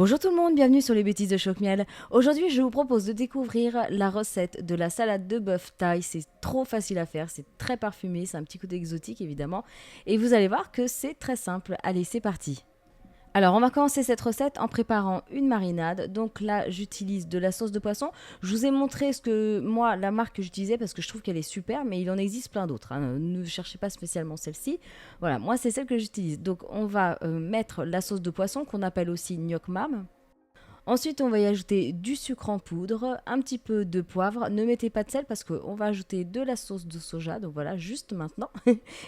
Bonjour tout le monde, bienvenue sur les bêtises de Choc-Miel. Aujourd'hui, je vous propose de découvrir la recette de la salade de bœuf thaï. C'est trop facile à faire, c'est très parfumé, c'est un petit côté exotique évidemment. Et vous allez voir que c'est très simple. Allez, c'est parti. Alors, on va commencer cette recette en préparant une marinade. Donc là, j'utilise de la sauce de poisson. Je vous ai montré la marque que j'utilisais parce que je trouve qu'elle est super, mais il en existe plein d'autres, hein. Ne cherchez pas spécialement celle-ci. Voilà, moi, c'est celle que j'utilise. Donc, on va mettre la sauce de poisson qu'on appelle aussi gnoc mam. Ensuite, on va y ajouter du sucre en poudre, un petit peu de poivre. Ne mettez pas de sel parce qu'on va ajouter de la sauce de soja. Donc voilà, juste maintenant.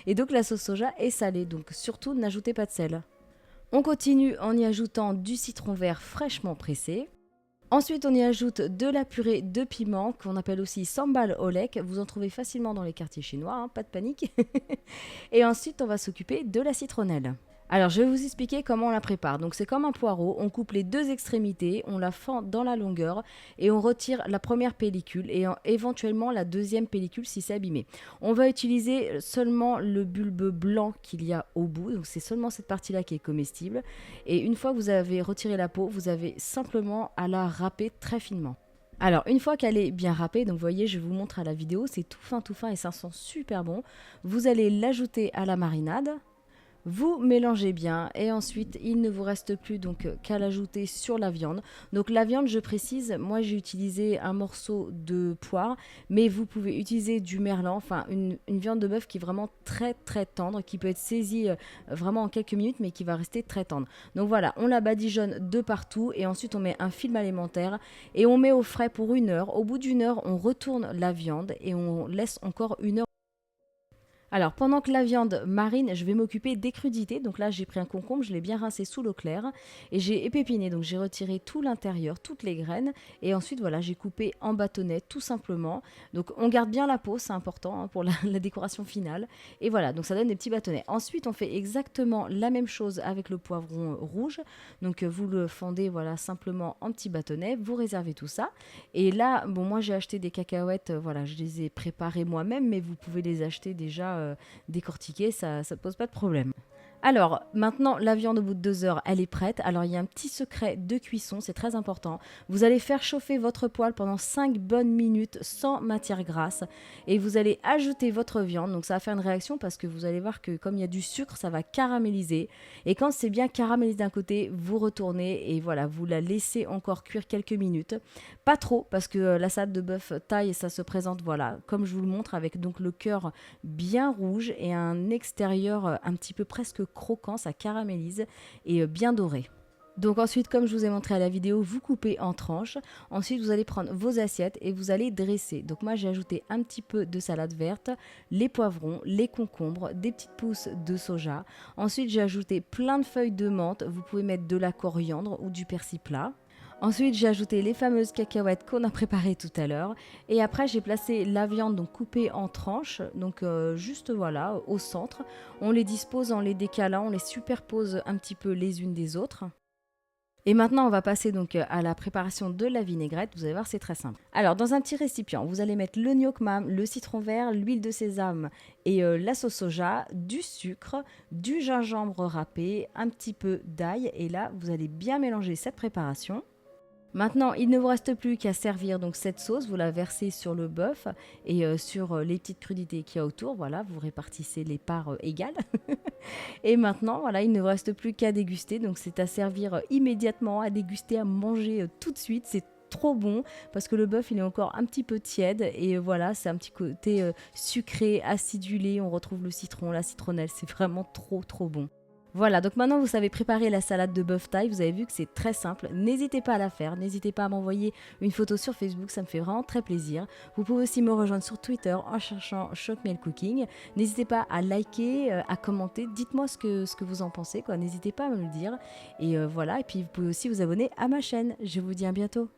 Et donc, la sauce soja est salée. Donc, surtout, n'ajoutez pas de sel. On continue en y ajoutant du citron vert fraîchement pressé. Ensuite, on y ajoute de la purée de piment qu'on appelle aussi sambal olek. Vous en trouvez facilement dans les quartiers chinois, hein, pas de panique. Et ensuite, on va s'occuper de la citronnelle. Alors, je vais vous expliquer comment on la prépare. Donc, c'est comme un poireau. On coupe les deux extrémités, on la fend dans la longueur et on retire la première pellicule et éventuellement la deuxième pellicule si c'est abîmé. On va utiliser seulement le bulbe blanc qu'il y a au bout. Donc, c'est seulement cette partie-là qui est comestible. Et une fois que vous avez retiré la peau, vous avez simplement à la râper très finement. Alors, une fois qu'elle est bien râpée, donc vous voyez, je vous montre à la vidéo, c'est tout fin et ça sent super bon. Vous allez l'ajouter à la marinade. Vous mélangez bien et ensuite il ne vous reste plus donc qu'à l'ajouter sur la viande. Donc la viande, je précise, moi j'ai utilisé un morceau de poire, mais vous pouvez utiliser du merlan, enfin une viande de bœuf qui est vraiment très tendre, qui peut être saisie vraiment en quelques minutes, mais qui va rester très tendre. Donc voilà, on la badigeonne de partout et ensuite on met un film alimentaire et on met au frais pour 1 heure. Au bout d'1 heure, on retourne la viande et on laisse encore 1 heure. Alors, pendant que la viande marine, je vais m'occuper des crudités. Donc là, j'ai pris un concombre, je l'ai bien rincé sous l'eau claire et j'ai épépiné. Donc j'ai retiré tout l'intérieur, toutes les graines. Et ensuite, voilà, j'ai coupé en bâtonnets tout simplement. Donc on garde bien la peau, c'est important, hein, pour la décoration finale. Et voilà, donc ça donne des petits bâtonnets. Ensuite, on fait exactement la même chose avec le poivron rouge. Donc vous le fendez, voilà, simplement en petits bâtonnets. Vous réservez tout ça. Et là, bon, moi j'ai acheté des cacahuètes, voilà, je les ai préparées moi-même, mais vous pouvez les acheter déjà décortiquées, ça ne pose pas de problème. Alors, maintenant, la viande au bout de 2 heures, elle est prête. Alors, il y a un petit secret de cuisson, c'est très important. Vous allez faire chauffer votre poêle pendant 5 bonnes minutes sans matière grasse. Et vous allez ajouter votre viande. Donc, ça va faire une réaction parce que vous allez voir que comme il y a du sucre, ça va caraméliser. Et quand c'est bien caramélisé d'un côté, vous retournez et voilà, vous la laissez encore cuire quelques minutes. Pas trop parce que la salade de bœuf taille, ça se présente, voilà, comme je vous le montre, avec donc le cœur bien rouge et un extérieur un petit peu presque croquant, ça caramélise et bien doré. Donc ensuite, comme je vous ai montré à la vidéo, vous coupez en tranches. Ensuite, vous allez prendre vos assiettes et vous allez dresser. Donc moi, j'ai ajouté un petit peu de salade verte, les poivrons, les concombres, des petites pousses de soja. Ensuite, j'ai ajouté plein de feuilles de menthe. Vous pouvez mettre de la coriandre ou du persil plat. Ensuite, j'ai ajouté les fameuses cacahuètes qu'on a préparées tout à l'heure. Et après, j'ai placé la viande donc coupée en tranches, donc juste voilà, au centre. On les dispose en les décalant, on les superpose un petit peu les unes des autres. Et maintenant, on va passer donc à la préparation de la vinaigrette. Vous allez voir, c'est très simple. Alors, dans un petit récipient, vous allez mettre le gnoc mam, le citron vert, l'huile de sésame et la sauce soja, du sucre, du gingembre râpé, un petit peu d'ail. Et là, vous allez bien mélanger cette préparation. Maintenant, il ne vous reste plus qu'à servir donc cette sauce, vous la versez sur le bœuf et sur les petites crudités qu'il y a autour. Voilà, vous répartissez les parts égales. Et maintenant, voilà, il ne vous reste plus qu'à déguster. Donc c'est à servir immédiatement, à déguster, à manger tout de suite. C'est trop bon parce que le bœuf il est encore un petit peu tiède et voilà, c'est un petit côté sucré, acidulé. On retrouve le citron, la citronnelle. C'est vraiment trop bon. Voilà, donc maintenant vous savez préparer la salade de bœuf thaï, vous avez vu que c'est très simple, n'hésitez pas à la faire, n'hésitez pas à m'envoyer une photo sur Facebook, ça me fait vraiment très plaisir. Vous pouvez aussi me rejoindre sur Twitter en cherchant Choc-Miel Cooking, n'hésitez pas à liker, à commenter, dites-moi ce que vous en pensez, quoi. N'hésitez pas à me le dire, et voilà, et puis vous pouvez aussi vous abonner à ma chaîne, je vous dis à bientôt.